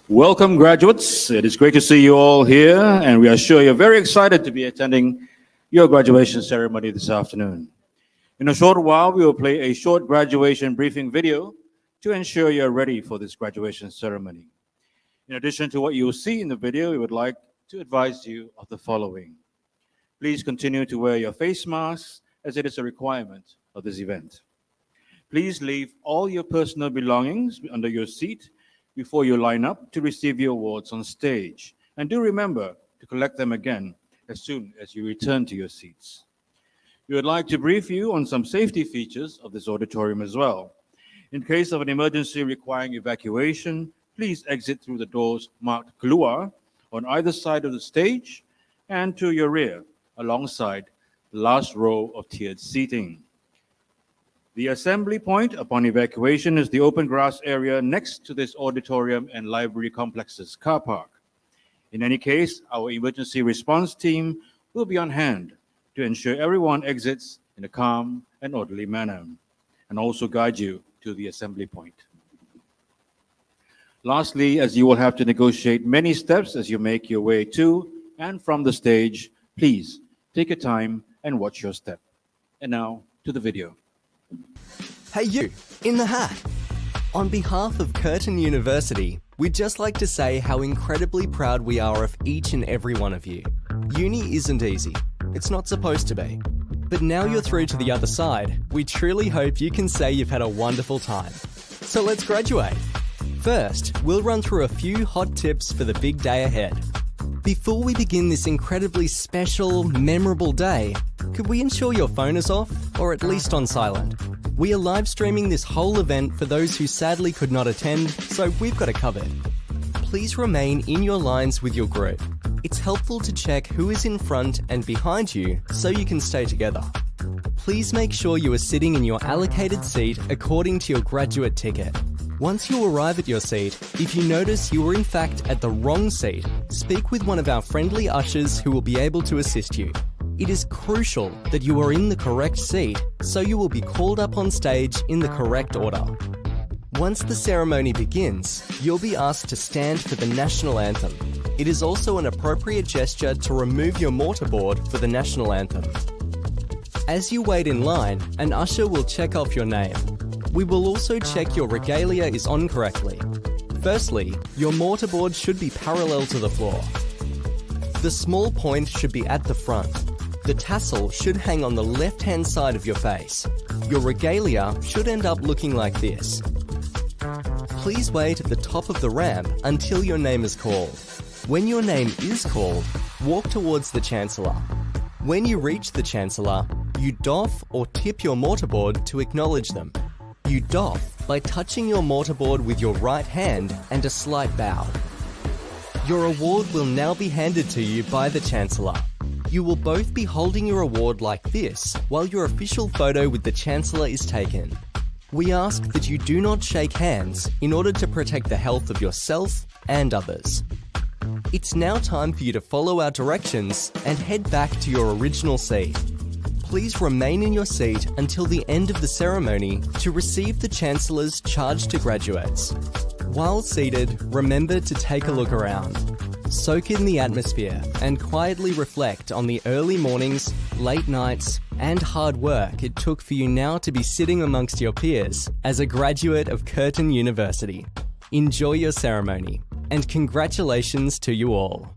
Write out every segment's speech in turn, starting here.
Welcome, graduates. It is great to see you all here, and we are sure you're very excited to be attending your graduation ceremony this afternoon. In a short while, we will play a short graduation briefing video to ensure you're ready for this graduation ceremony. In addition to what you will see in the video, we would like to advise you of the following. Please continue to wear your face masks, as it is a requirement of this event. Please leave all your personal belongings under your seat before you line up to receive your awards on stage. And do remember to collect them again as soon as you return to your seats. We would like to brief you on some safety features of this auditorium as well. In case of an emergency requiring evacuation, please exit through the doors marked Keluar on either side of the stage and to your rear, alongside the last row of tiered seating. The assembly point upon evacuation is the open grass area next to this auditorium and library complex's car park. In any case, our emergency response team will be on hand to ensure everyone exits in a calm and orderly manner, and also guide you to the assembly point. Lastly, as you will have to negotiate many steps as you make your way to and from the stage, please take your time and watch your step. And now to the video. Hey you, in the hat! On behalf of Curtin University, we'd just like to say how incredibly proud we are of each and every one of you. Uni isn't easy. It's not supposed to be. But now you're through to the other side, we truly hope you can say you've had a wonderful time. So let's graduate. First, we'll run through a few hot tips for the big day ahead. Before we begin this incredibly special, memorable day, could we ensure your phone is off, or at least on silent? We are live streaming this whole event for those who sadly could not attend, so we've got it covered. Please remain in your lines with your group. It's helpful to check who is in front and behind you so you can stay together. Please make sure you are sitting in your allocated seat according to your graduate ticket. Once you arrive at your seat, if you notice you are in fact at the wrong seat, speak with one of our friendly ushers who will be able to assist you. It is crucial that you are in the correct seat, so you will be called up on stage in the correct order. Once the ceremony begins, you'll be asked to stand for the national anthem. It is also an appropriate gesture to remove your mortarboard for the national anthem. As you wait in line, an usher will check off your name. We will also check your regalia is on correctly. Firstly, your mortarboard should be parallel to the floor. The small point should be at the front. The tassel should hang on the left-hand side of your face. Your regalia should end up looking like this. Please wait at the top of the ramp until your name is called. When your name is called, walk towards the Chancellor. When you reach the Chancellor, you doff or tip your mortarboard to acknowledge them. You doff by touching your mortarboard with your right hand and a slight bow. Your award will now be handed to you by the Chancellor. You will both be holding your award like this while your official photo with the Chancellor is taken. We ask that you do not shake hands in order to protect the health of yourself and others. It's now time for you to follow our directions and head back to your original seat. Please remain in your seat until the end of the ceremony to receive the Chancellor's charge to graduates. While seated, remember to take a look around. Soak in the atmosphere and quietly reflect on the early mornings, late nights, and hard work it took for you now to be sitting amongst your peers as a graduate of Curtin University. Enjoy your ceremony, and congratulations to you all.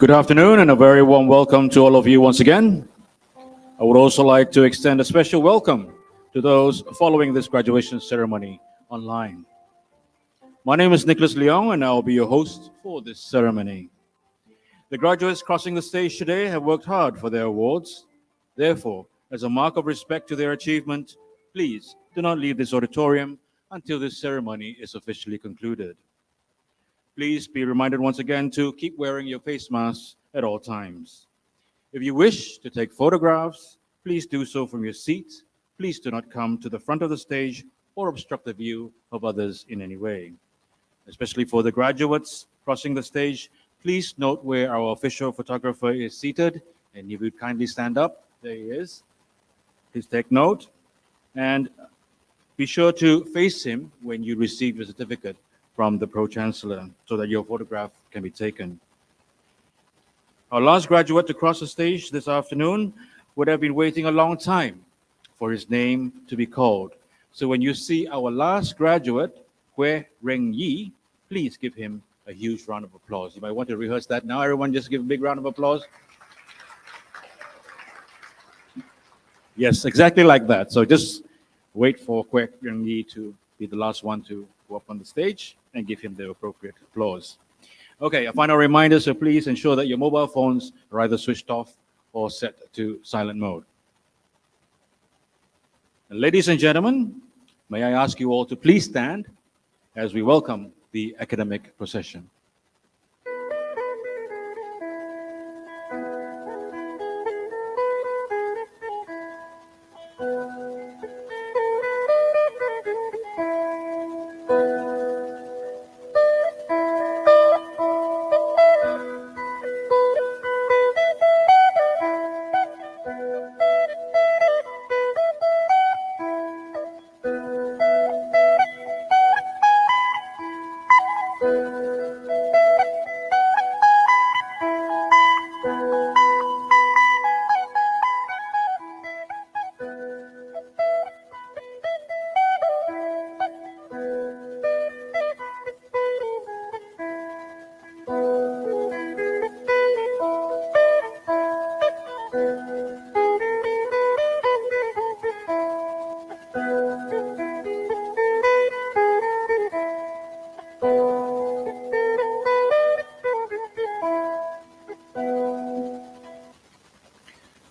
Good afternoon and a very warm welcome to all of you once again. I would also like to extend a special welcome to those following this graduation ceremony online. My name is Nicholas Leong and I will be your host for this ceremony. The graduates crossing the stage today have worked hard for their awards. Therefore, as a mark of respect to their achievement, please do not leave this auditorium until this ceremony is officially concluded. Please be reminded once again to keep wearing your face masks at all times. If you wish to take photographs, please do so from your seat. Please do not come to the front of the stage or obstruct the view of others in any way. Especially for the graduates crossing the stage, please note where our official photographer is seated, and if you'd kindly stand up, there he is. Please take note, and be sure to face him when you receive your certificate from the Pro-Chancellor so that your photograph can be taken. Our last graduate to cross the stage this afternoon would have been waiting a long time for his name to be called. So when you see our last graduate, Hue Reng Yi, please give him a huge round of applause. You might want to rehearse that now. Everyone just give a big round of applause. Yes, exactly like that. So just wait for Hue Reng Yi to be the last one to go up on the stage and give him the appropriate applause. Okay, a final reminder, so please ensure that your mobile phones are either switched off or set to silent mode. And ladies and gentlemen, may I ask you all to please stand as we welcome the academic procession.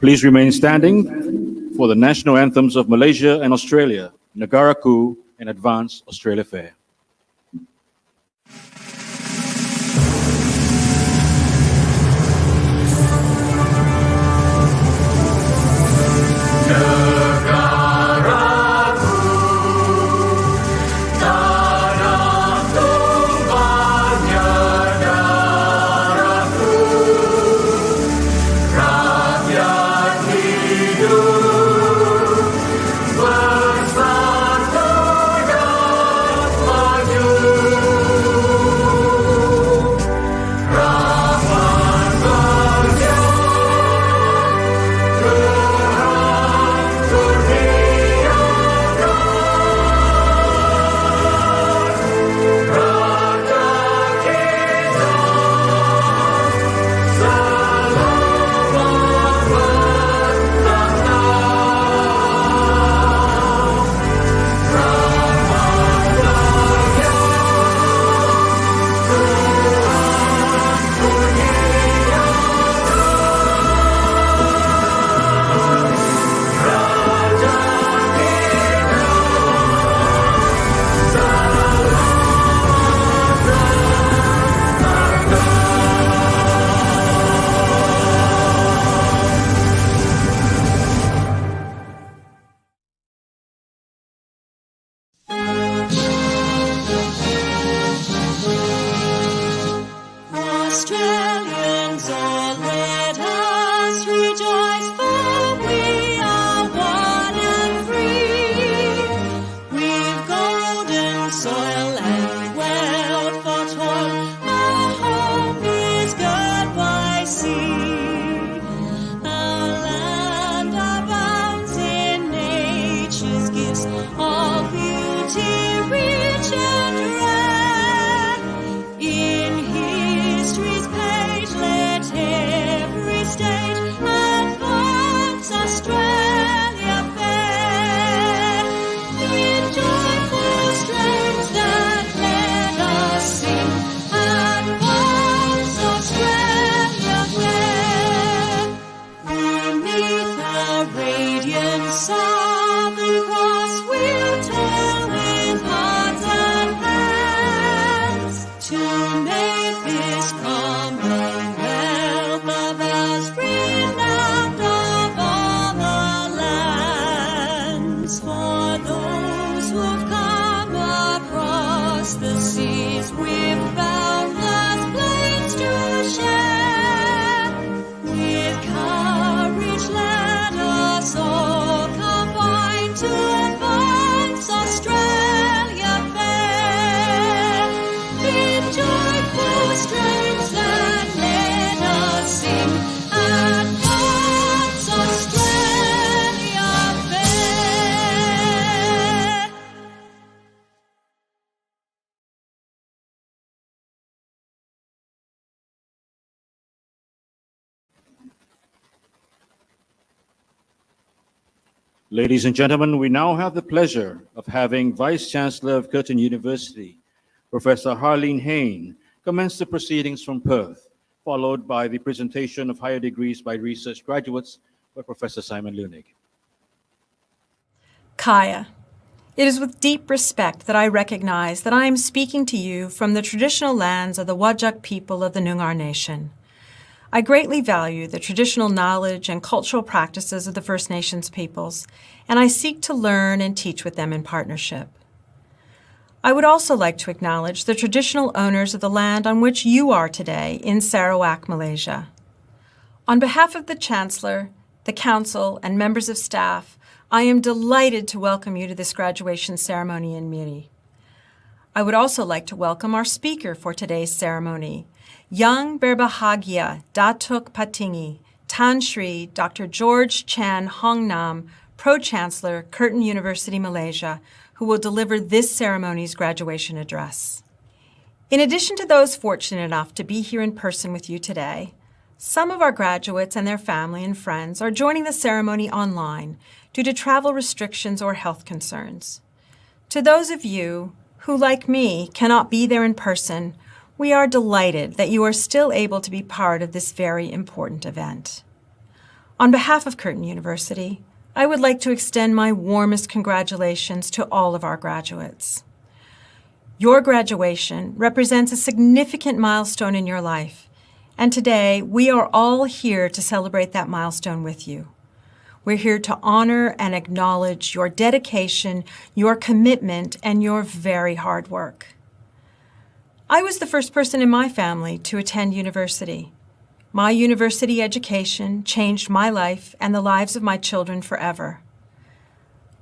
Please remain standing for the national anthems of Malaysia and Australia, Negara Ku and Advance Australia Fair. Bersatu dan the radiant Southern Cross we'll turn with hearts and hands to make this commonwealth of ours renowned of all the lands. For those who've come across the seas with boundless plains to share, with courage let us all combine to advance Australia fair. With joyful strains and let us sing, advance Australia fair. Ladies and gentlemen, we now have the pleasure of having Vice Chancellor of Curtin University, Professor Harleen Hayne, commence the proceedings from Perth, followed by the presentation of higher degrees by research graduates by Professor Simon Lunig. Kaya, it is with deep respect that I recognize that I am speaking to you from the traditional lands of the Whadjuk people of the Noongar Nation. I greatly value the traditional knowledge and cultural practices of the First Nations peoples, and I seek to learn and teach with them in partnership. I would also like to acknowledge the traditional owners of the land on which you are today in Sarawak, Malaysia. On behalf of the Chancellor, the Council, and members of staff, I am delighted to welcome you to this graduation ceremony in Miri. I would also like to welcome our speaker for today's ceremony, Young Berbahagia Datuk Patingi, Tan Sri Dr. George Chan Hong Nam, Pro-Chancellor, Curtin University, Malaysia, who will deliver this ceremony's graduation address. In addition to those fortunate enough to be here in person with you today, some of our graduates and their family and friends are joining the ceremony online due to travel restrictions or health concerns. To those of you who, like me, cannot be there in person, we are delighted that you are still able to be part of this very important event. On behalf of Curtin University, I would like to extend my warmest congratulations to all of our graduates. Your graduation represents a significant milestone in your life, and today we are all here to celebrate that milestone with you. We're here to honor and acknowledge your dedication, your commitment, and your very hard work. I was the first person in my family to attend university. My university education changed my life and the lives of my children forever.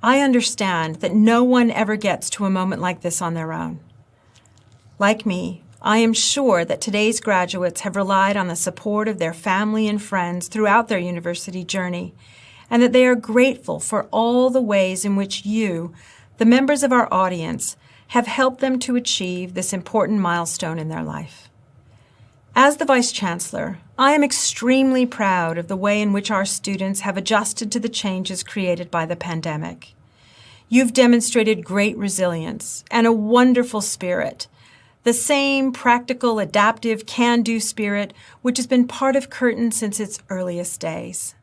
I understand that no one ever gets to a moment like this on their own. Like me, I am sure that today's graduates have relied on the support of their family and friends throughout their university journey, and that they are grateful for all the ways in which you, the members of our audience, have helped them to achieve this important milestone in their life. As the Vice Chancellor, I am extremely proud of the way in which our students have adjusted to the changes created by the pandemic. You've demonstrated great resilience and a wonderful spirit, the same practical, adaptive, can-do spirit which has been part of Curtin since its earliest days.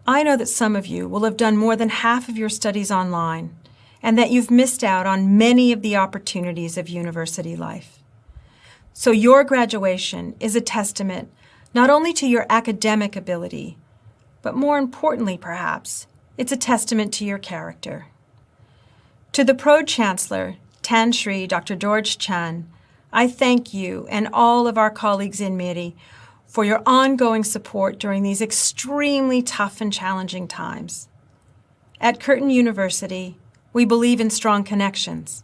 I know that some of you will have done more than half of your studies online, and that you've missed out on many of the opportunities of university life. So your graduation is a testament not only to your academic ability, but more importantly, perhaps, it's a testament to your character. To the Pro-Chancellor, Tan Sri Dr. George Chan, I thank you and all of our colleagues in Miri for your ongoing support during these extremely tough and challenging times. At Curtin University, we believe in strong connections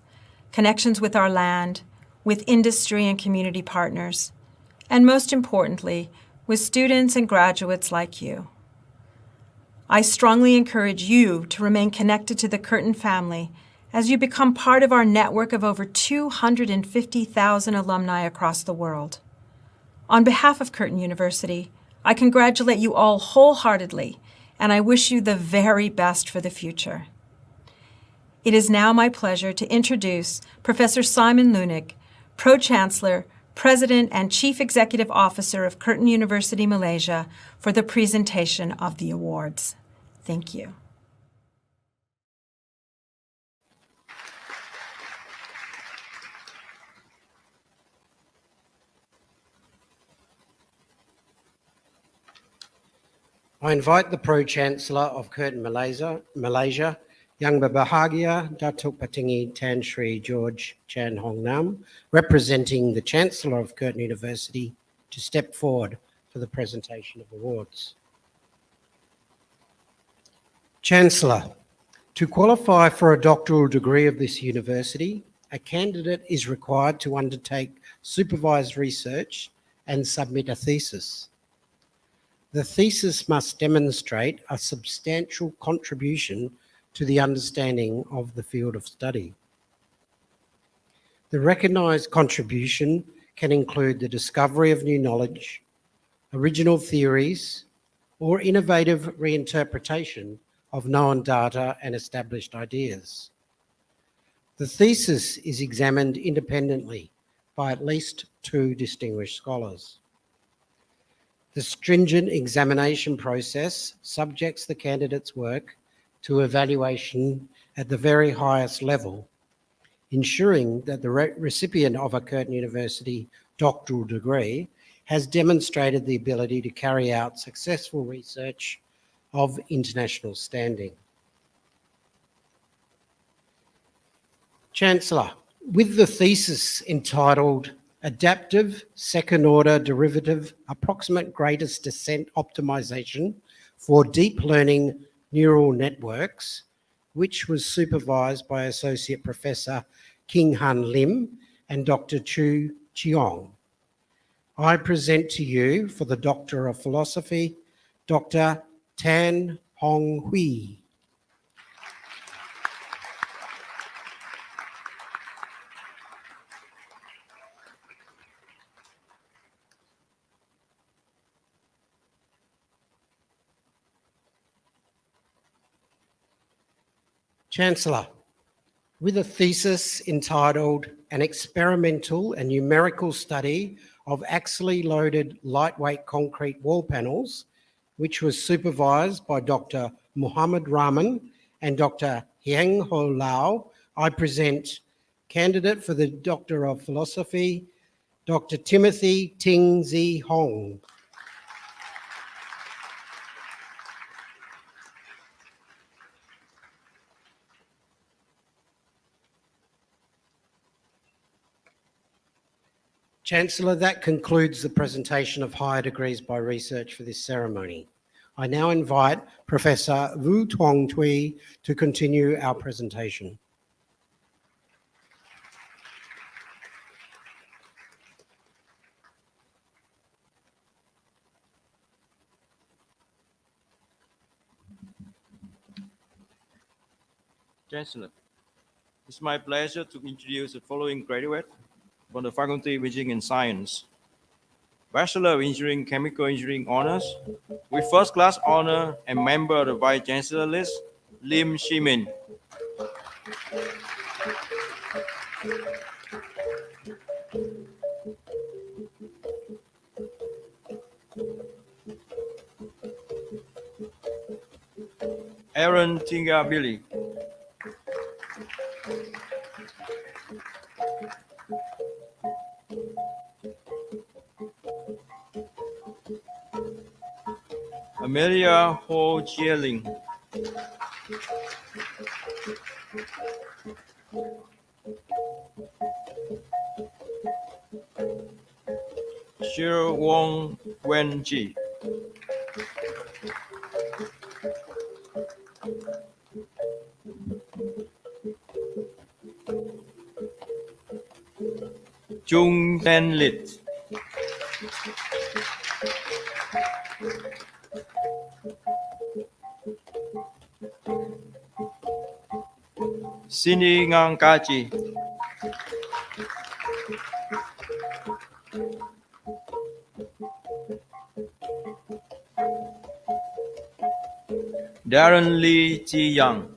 with our land, with industry and community partners, and most importantly, with students and graduates like you. I strongly encourage you to remain connected to the Curtin family as you become part of our network of over 250,000 alumni across the world. On behalf of Curtin University, I congratulate you all wholeheartedly, and I wish you the very best for the future. It is now my pleasure to introduce Professor Simon Lunig, Pro-Chancellor, President and Chief Executive Officer of Curtin University, Malaysia, for the presentation of the awards. Thank you. I invite the Pro-Chancellor of Curtin, Malaysia, Yang Berbahagia Datuk Patinggi Tan Sri George Chan Hong Nam, representing the Chancellor of Curtin University, to step forward for the presentation of awards. Chancellor, to qualify for a doctoral degree of this university, a candidate is required to undertake supervised research and submit a thesis. The thesis must demonstrate a substantial contribution to the understanding of the field of study. The recognised contribution can include the discovery of new knowledge, original theories, or innovative reinterpretation of known data and established ideas. The thesis is examined independently by at least 2 distinguished scholars. The stringent examination process subjects the candidate's work to evaluation at the very highest level, ensuring that the recipient of a Curtin University doctoral degree has demonstrated the ability to carry out successful research of international standing. Chancellor, with the thesis entitled Adaptive Second-Order Derivative Approximate Greatest Descent Optimization for Deep Learning Neural Networks, which was supervised by Associate Professor King Han Lim and Dr. Chu Cheong, I present to you for the Doctor of Philosophy, Dr. Tan Hong Hui. Chancellor, with a thesis entitled An Experimental and Numerical Study of Axially Loaded Lightweight Concrete Wall Panels, which was supervised by Dr. Muhammad Rahman and Dr. Hieng Ho Lau, I present candidate for the Doctor of Philosophy, Dr. Timothy Ting Zi Hong. Chancellor, that concludes the presentation of higher degrees by research for this ceremony. I now invite Professor Vu Tuong Tui to continue our presentation. Chancellor, it's my pleasure to introduce the following graduate from the Faculty of Engineering and Science. Bachelor of Engineering Chemical Engineering Honors with first class honor and member of the Vice Chancellor list, Lim Shimin. Aaron Tingabili. Amelia Ho Jieling. Shir Wong Wenji. Jung Ten Lit. Sini Ngang Kaji. Darren Lee Ji Yang.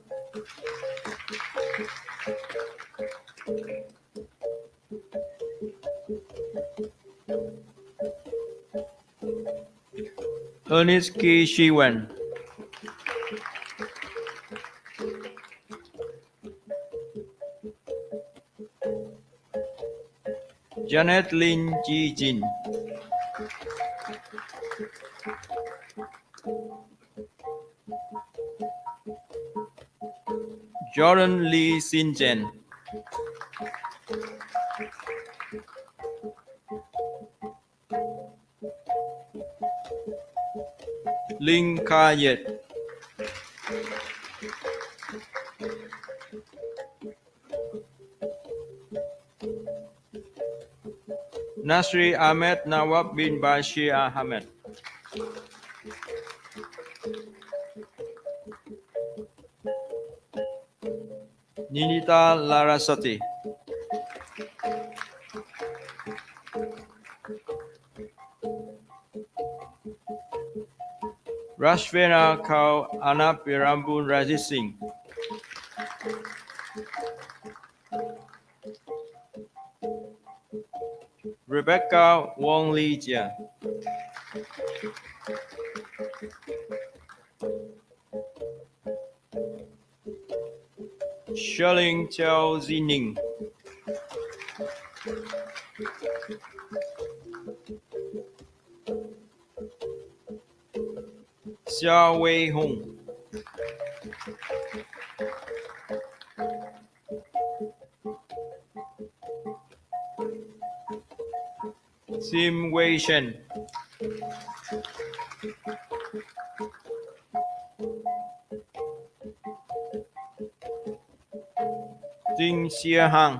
Ernest Ki Shi Wen. Janet Lin Ji Jin. Jordan Lee Sin Jen. Linh Ka Yet. Nasri Ahmed Nawab bin Bashir Ahmed. Ninita Larasati. Rashvena Kau Anap Pirambun Rajit Singh. Rebecca Wong Lee Jia. Sherling Chao Zining. Xia Wei Hong. Sim Wei Shen. Ding Xie Hang.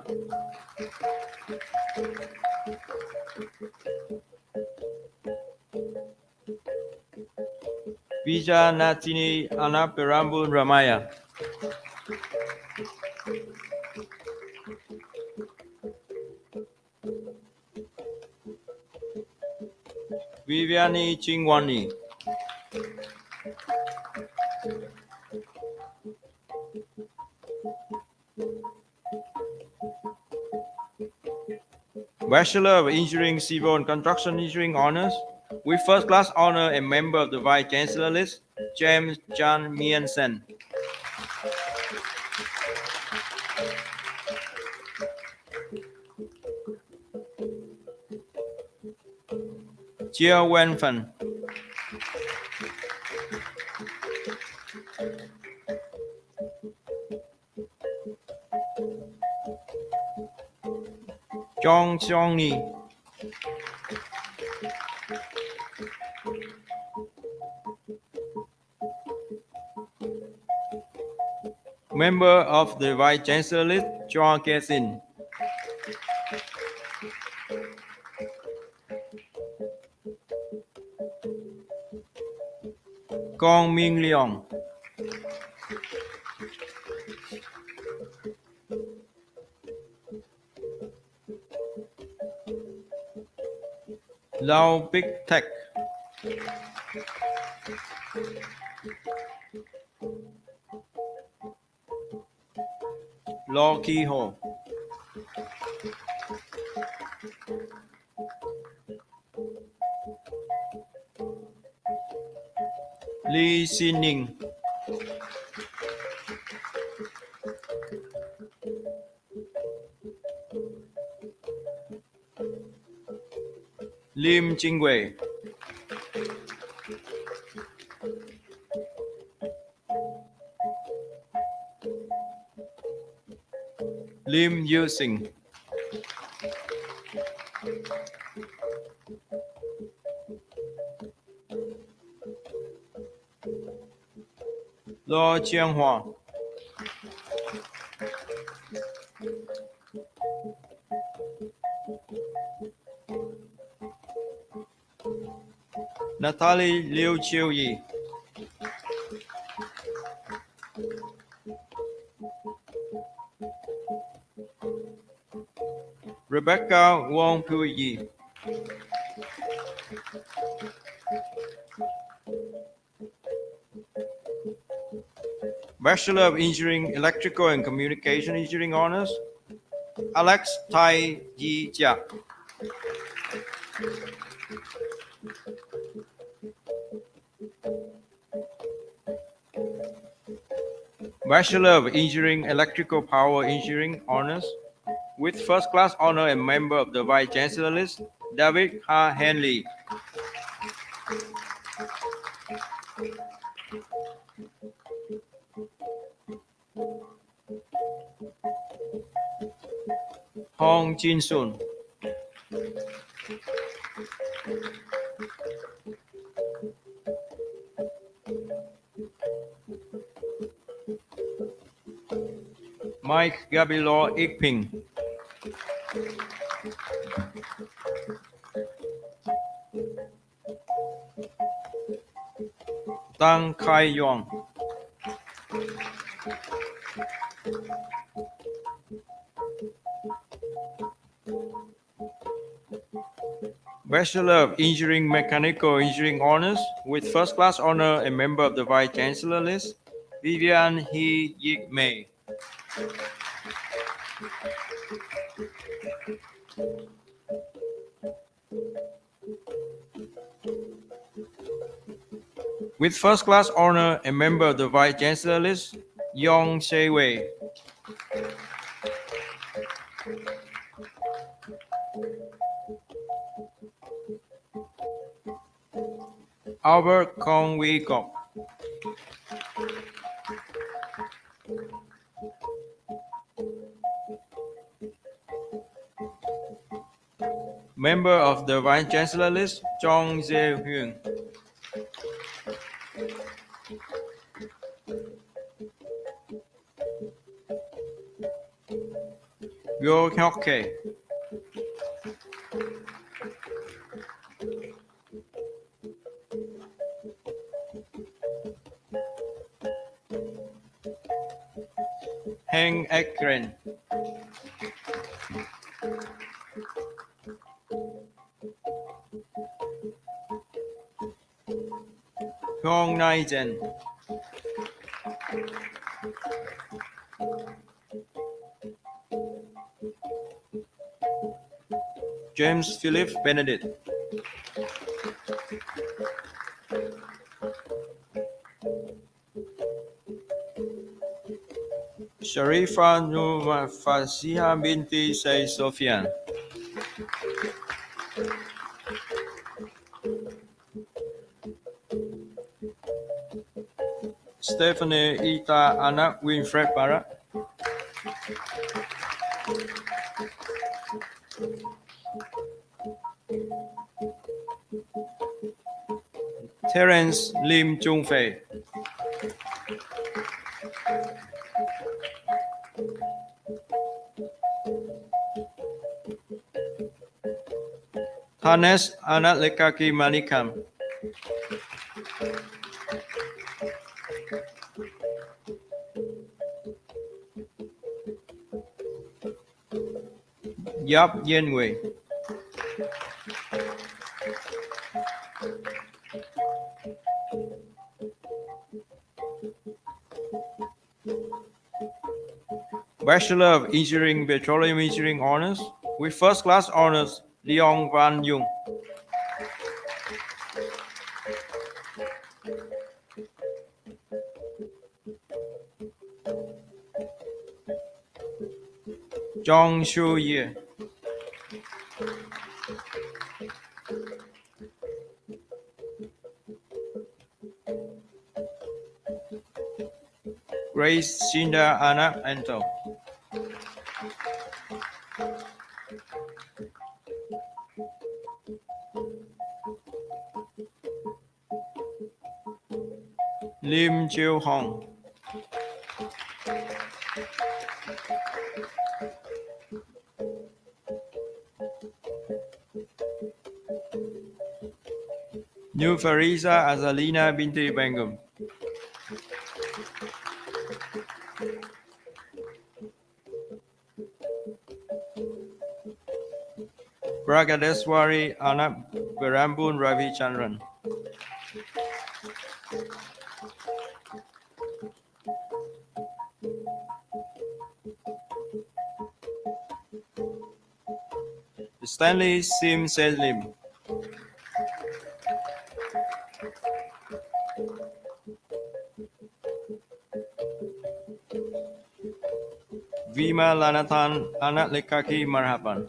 Vija Natini Anaperambun Ramaya. Viviani Chingwani. Bachelor of Engineering Civil and Construction Engineering Honors with First Class Honor and member of the Vice Chancellor list, James Chan Mien Sen. Chia Wen Fan. Chong Chong Ni. Member of the Vice Chancellor list, Chua Kea Sin. Kong Ming Leong. Lao Big Tech. Law Key Ho. Lee Xin Ning. Lim Jingwei. Lim Yu Sing. Lo Jianghua. Natalie Liu Chiu-yi. Rebecca Wong Pui-yi. Bachelor of Engineering Electrical and Communication Engineering Honors, Alex Tai Yi Jia. Bachelor of Engineering Electrical Power Engineering Honors, With first class honor and member of the Vice Chancellor list, David H. Henley. Hong Jin Sun. Mike Gabilor Ikping. Tang Kai Yong. Bachelor of Engineering Mechanical Engineering Honors with first class honor and member of the Vice Chancellor list, Vivian He Yik Mei. With first class honor and member of the Vice Chancellor list, Yong Se Wei. Albert Kong Wee Kok. Member of the Vice Chancellor list, Chong Jae Hyun. Go Hyok Kei. Heng Ekren. Hong Nai Jen. James Philip Benedict. Sharifa Nur Fasiha binti Sayyid Sofian. Stephanie Ita anak Winfred Barat. Terence Lim Chung Fei. Hanes anak Lekaki Manikam. Yap Yen Wei. Bachelor of Engineering Petroleum Engineering Honors with first class honors, Leong Van Yung. Zhong Shu Ye. Grace Shinda Anak Anto. Lim Chiu Hong. New Farisa Azalina binti Bangum. Bragadeswari anak Berambun Ravi Chandran. Stanley Sim Selim. Vima Lanathan Anak Lekaki Marhaban.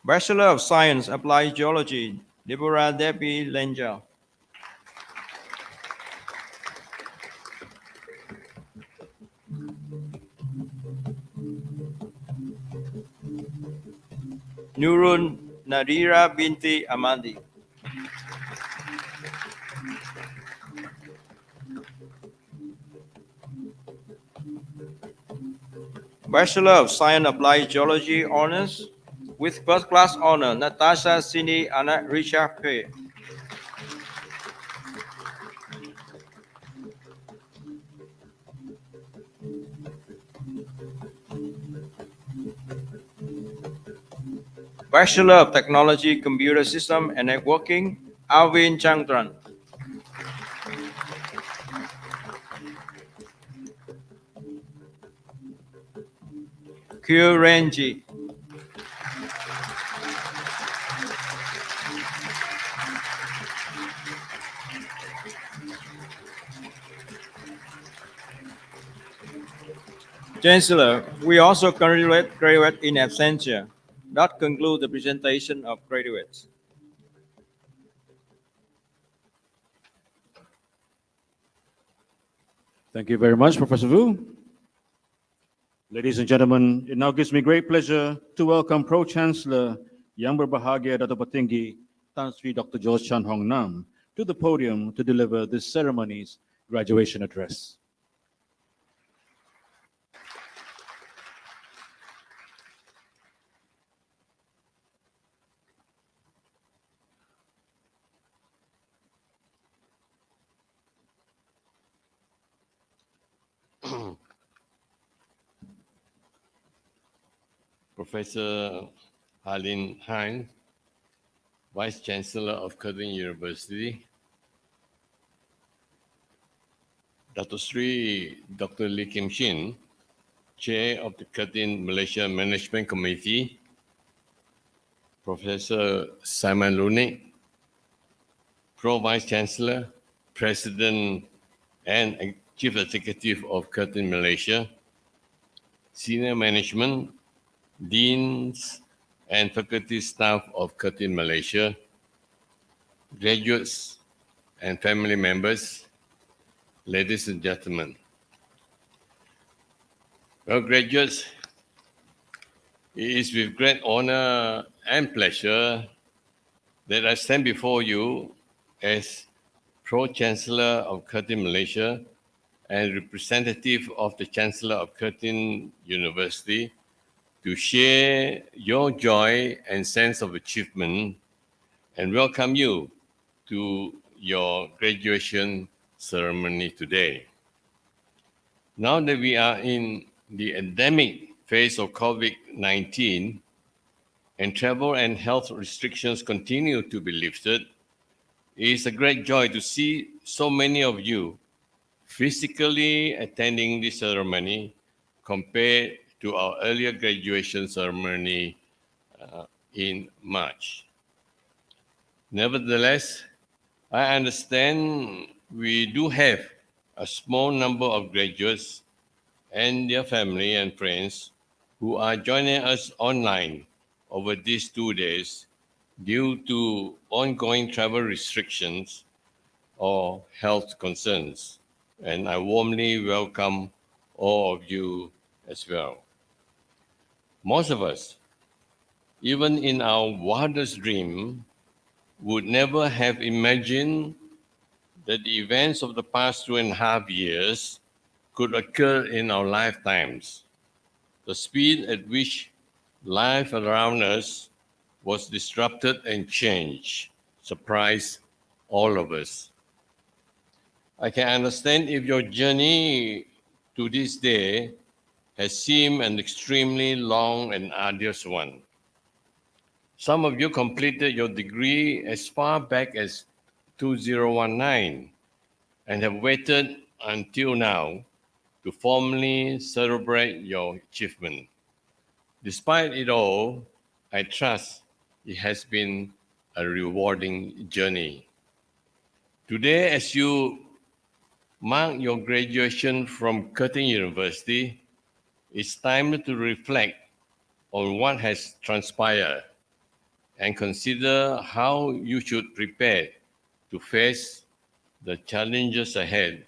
Bachelor of Science, Applied Geology, Deborah Debbie Lenja. Nurun Nadira binti Amandi. Bachelor of Science Applied Geology Honors with First Class Honor, Natasha Sini Anak Richard Pei. Bachelor of Technology, Computer System and Networking, Alvin Changtran. Kyu Renji. Chancellor, we also congratulate graduates in absentia. That concludes the presentation of graduates. Thank you very much, Professor Vu. Ladies and gentlemen, it now gives me great pleasure to welcome Pro-Chancellor Yang Berbahagia Dato' Petinggi Tan Sri Dr. George Chan Hong Nam to the podium to deliver this ceremony's graduation address. Professor Harlin Hine, Vice Chancellor of Curtin University, Dato' Sri Dr. Lee Kim Shin, Chair of the Curtin Malaysia Management Committee, Professor Simon Lunik, Pro Vice Chancellor, President and Chief Executive of Curtin Malaysia, Senior Management, Deans and faculty staff of Curtin Malaysia, graduates and family members, ladies and gentlemen. Well, graduates, it is with great honor and pleasure that I stand before you as Pro-Chancellor of Curtin Malaysia and representative of the Chancellor of Curtin University to share your joy and sense of achievement and welcome you to your graduation ceremony today. Now that we are in the endemic phase of COVID-19 and travel and health restrictions continue to be lifted, it is a great joy to see so many of you physically attending this ceremony compared to our earlier graduation ceremony in March. Nevertheless, I understand we do have a small number of graduates and their family and friends who are joining us online over these 2 days due to ongoing travel restrictions or health concerns. And I warmly welcome all of you as well. Most of us, even in our wildest dream, would never have imagined that the events of the past 2.5 years could occur in our lifetimes. The speed at which life around us was disrupted and changed surprised all of us. I can understand if your journey to this day has seemed an extremely long and arduous one. Some of you completed your degree as far back as 2019 and have waited until now to formally celebrate your achievement. Despite it all, I trust it has been a rewarding journey. Today, as you mark your graduation from Curtin University, it's time to reflect on what has transpired and consider how you should prepare to face the challenges ahead,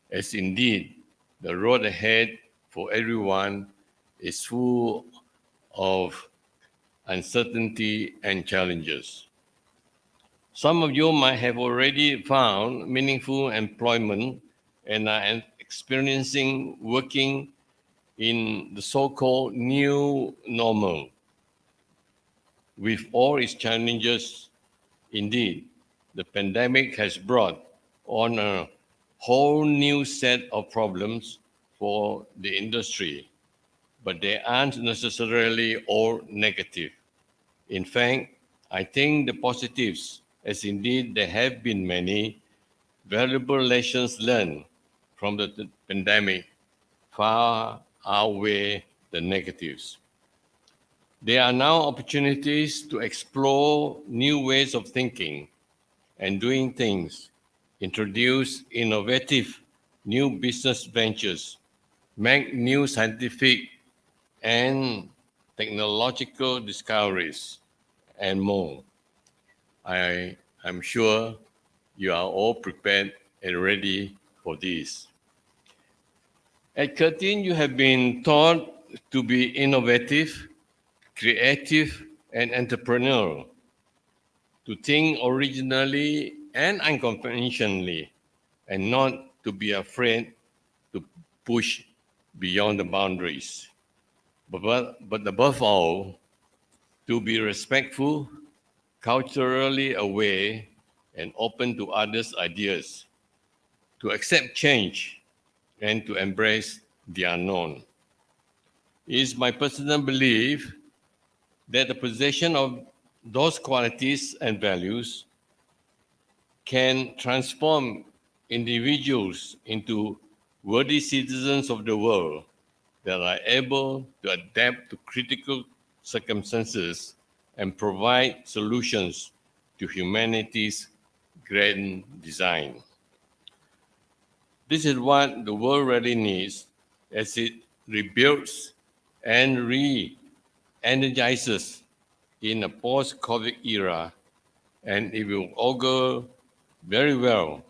as indeed the road ahead for everyone is full of uncertainty and challenges. Some of you might have already found meaningful employment and are experiencing working in the so-called new normal. With all its challenges, indeed, the pandemic has brought on a whole new set of problems for the industry, but they aren't necessarily all negative. In fact, I think the positives, as indeed there have been many, valuable lessons learned from the pandemic far outweigh the negatives. There are now opportunities to explore new ways of thinking and doing things, introduce innovative new business ventures, make new scientific and technological discoveries, and more. I am sure you are all prepared and ready for this. At Curtin, you have been taught to be innovative, creative, and entrepreneurial, to think originally and unconventionally, and not to be afraid to push beyond the boundaries. But above all, to be respectful, culturally aware, and open to others' ideas, to accept change, and to embrace the unknown. It is my personal belief that the possession of those qualities and values can transform individuals into worthy citizens of the world that are able to adapt to critical circumstances and provide solutions to humanity's grand design. This is what the world really needs as it rebuilds and re-energizes in a post-COVID era, and it will augur very well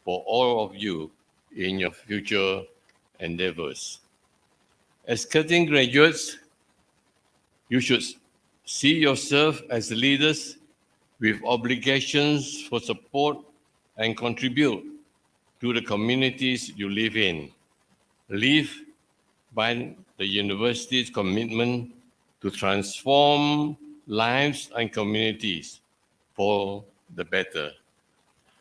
for all of you in your future endeavors. As Curtin graduates, you should see yourself as leaders with obligations for support and contribute to the communities you live in. Live by the university's commitment to transform lives and communities for the better.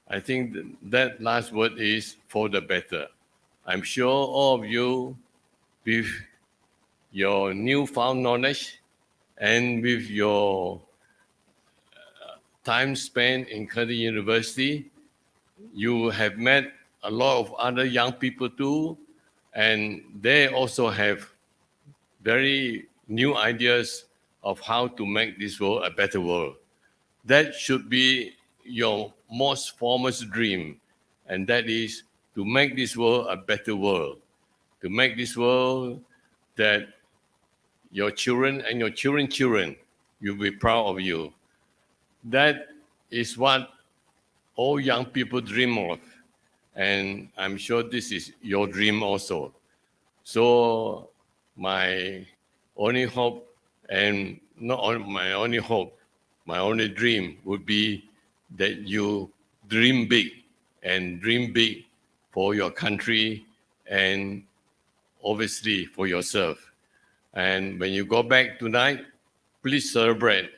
I think that last word is for the better. I'm sure all of you, with your newfound knowledge and with your time spent in Curtin University, you have met a lot of other young people too, and they also have very new ideas of how to make this world a better world. That should be your most foremost dream, and that is to make this world a better world, to make this world that your children and your children's children will be proud of you. That is what all young people dream of, and I'm sure this is your dream also. So my only hope, and not my only hope, my only dream would be that you dream big, and dream big for your country and obviously for yourself. And when you go back tonight, please celebrate.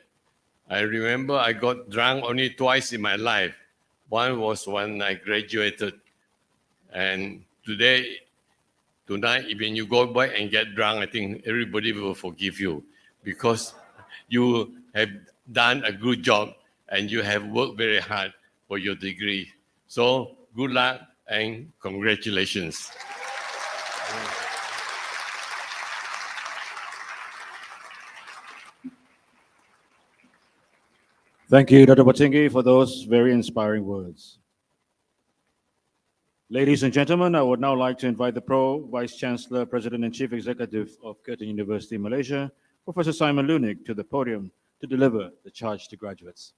I remember I got drunk only twice in my life. One was when I graduated. And tonight, when you go back and get drunk, I think everybody will forgive you because you have done a good job and you have worked very hard for your degree. So good luck and congratulations. Thank you, Dr. Batingi, for those very inspiring words. Ladies and gentlemen, I would now like to invite the Pro Vice Chancellor, President and Chief Executive of Curtin University, Malaysia, Professor Simon Lunig, to the podium to deliver the charge to graduates.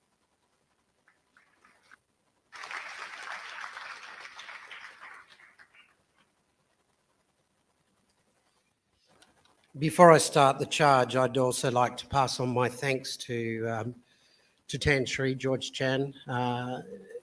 Before I start the charge, I'd also like to pass on my thanks to Tan Sri George Chan.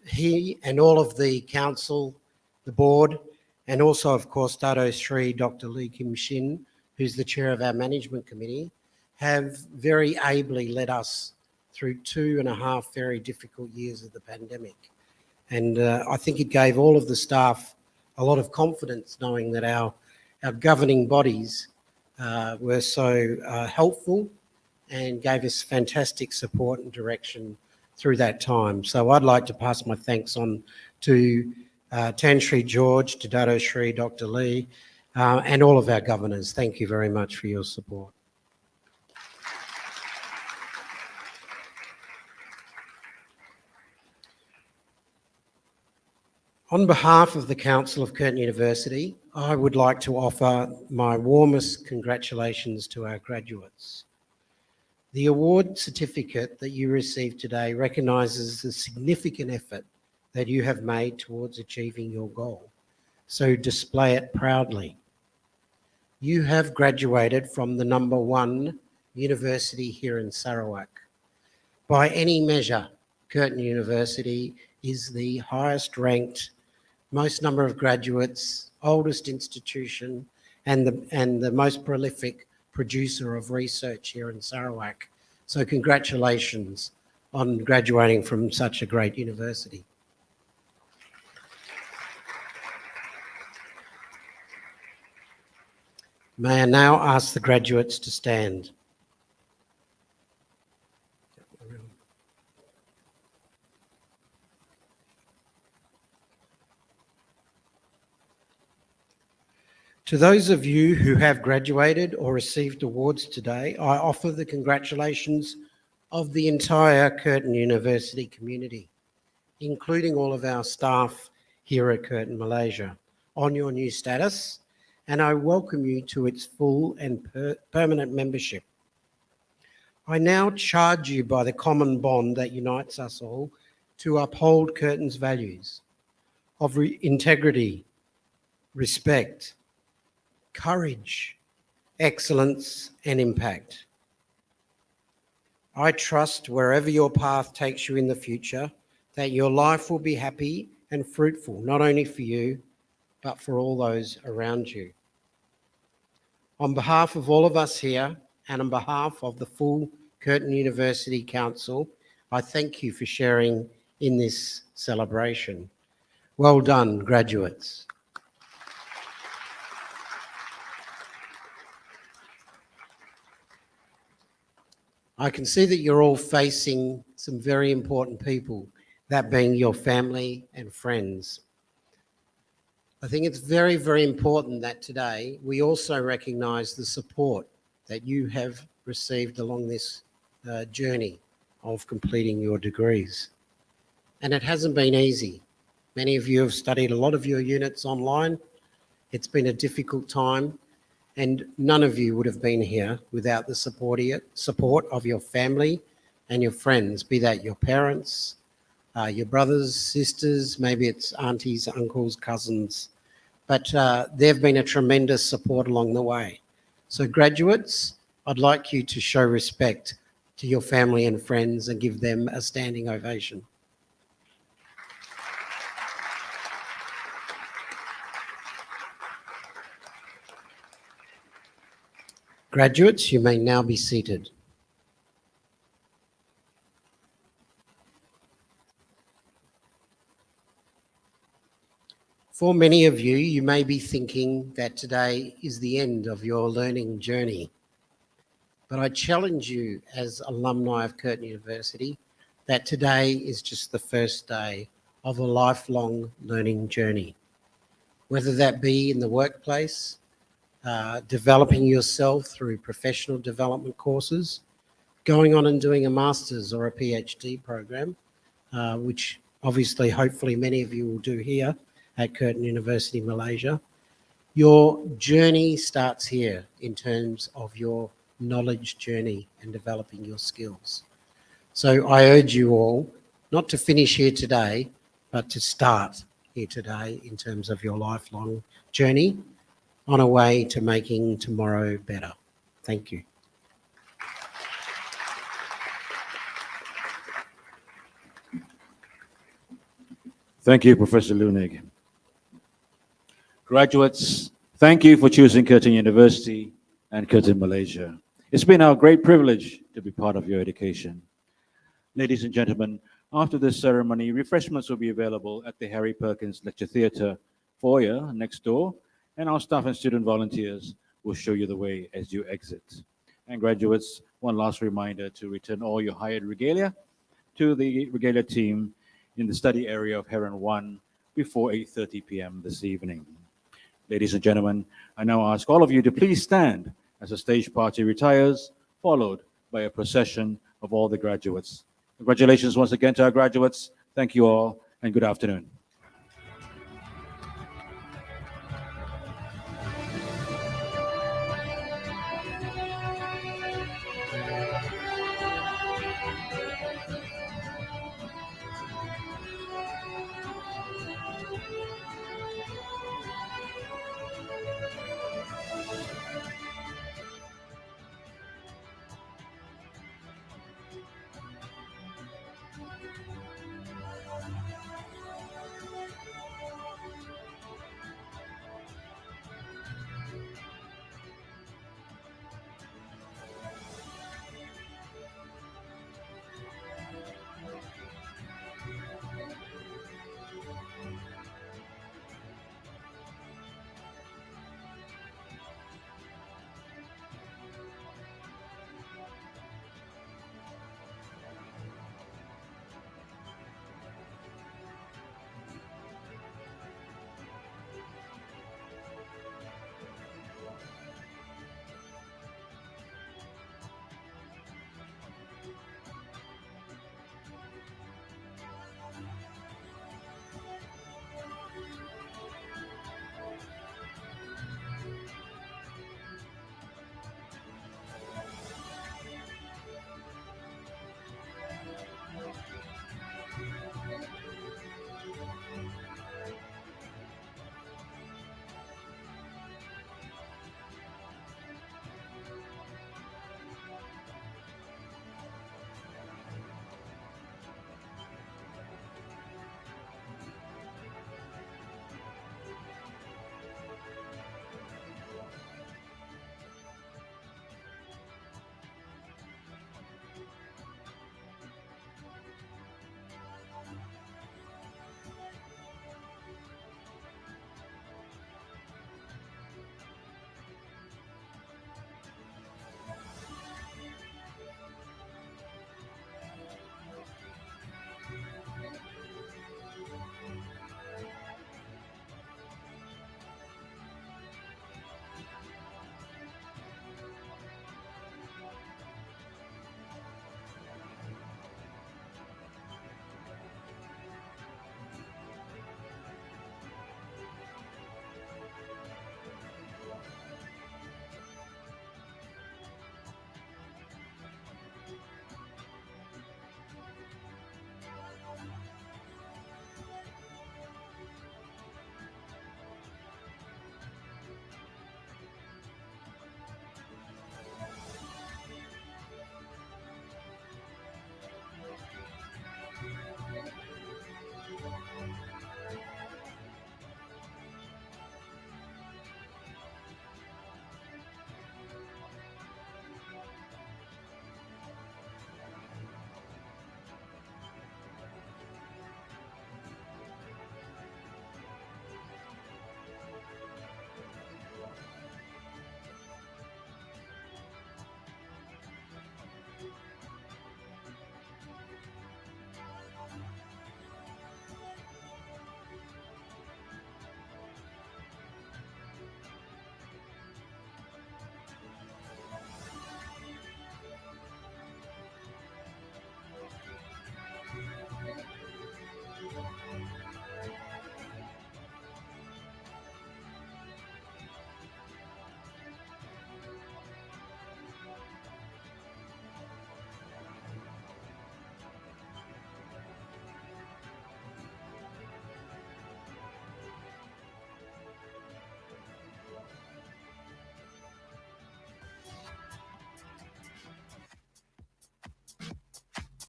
He and all of the council, the board, and also, of course, Dato Sri Dr. Lee Kim Shin, who's the chair of our management committee, have very ably led us through 2.5 very difficult years of the pandemic. And I think it gave all of the staff a lot of confidence knowing that our governing bodies were so helpful and gave us fantastic support and direction through that time. So I'd like to pass my thanks on to Tan Sri George, to Dato Sri Dr. Lee, and all of our governors. Thank you very much for your support. On behalf of the Council of Curtin University, I would like to offer my warmest congratulations to our graduates. The award certificate that you received today recognises the significant effort that you have made towards achieving your goal, so display it proudly. You have graduated from the #1 university here in Sarawak. By any measure, Curtin University is the highest ranked, most number of graduates, oldest institution, and the most prolific producer of research here in Sarawak. So congratulations on graduating from such a great university. May I now ask the graduates to stand. To those of you who have graduated or received awards today, I offer the congratulations of the entire Curtin University community, including all of our staff here at Curtin, Malaysia, on your new status, and I welcome you to its full and permanent membership. I now charge you by the common bond that unites us all to uphold Curtin's values of integrity, respect, courage, excellence, and impact. I trust wherever your path takes you in the future, that your life will be happy and fruitful, not only for you, but for all those around you. On behalf of all of us here, and on behalf of the full Curtin University Council, I thank you for sharing in this celebration. Well done, graduates. I can see that you're all facing some very important people, that being your family and friends. I think it's very, very important that today we also recognise the support that you have received along this journey of completing your degrees. And it hasn't been easy. Many of you have studied a lot of your units online. It's been a difficult time. And none of you would have been here without the support of your family and your friends, be that your parents, your brothers, sisters, maybe it's aunties, uncles, cousins. But they've been a tremendous support along the way. So graduates, I'd like you to show respect to your family and friends and give them a standing ovation. Graduates, you may now be seated. For many of you, you may be thinking that today is the end of your learning journey. But I challenge you as alumni of Curtin University that today is just the first day of a lifelong learning journey. Whether that be in the workplace, developing yourself through professional development courses, going on and doing a master's or a PhD program, which obviously, hopefully many of you will do here, at Curtin University, Malaysia. Your journey starts here in terms of your knowledge journey and developing your skills. So I urge you all not to finish here today, but to start here today in terms of your lifelong journey on a way to making tomorrow better. Thank you. Thank you, Professor Lunig. Graduates, thank you for choosing Curtin University and Curtin Malaysia. It's been our great privilege to be part of your education. Ladies and gentlemen, after this ceremony, refreshments will be available at the Harry Perkins Lecture Theatre foyer next door, and our staff and student volunteers will show you the way as you exit. And graduates, one last reminder to return all your hired regalia to the regalia team in the study area of Heron 1 before 8:30 p.m. this evening. Ladies and gentlemen, I now ask all of you to please stand as the stage party retires, followed by a procession of all the graduates. Congratulations once again to our graduates. Thank you all, and good afternoon.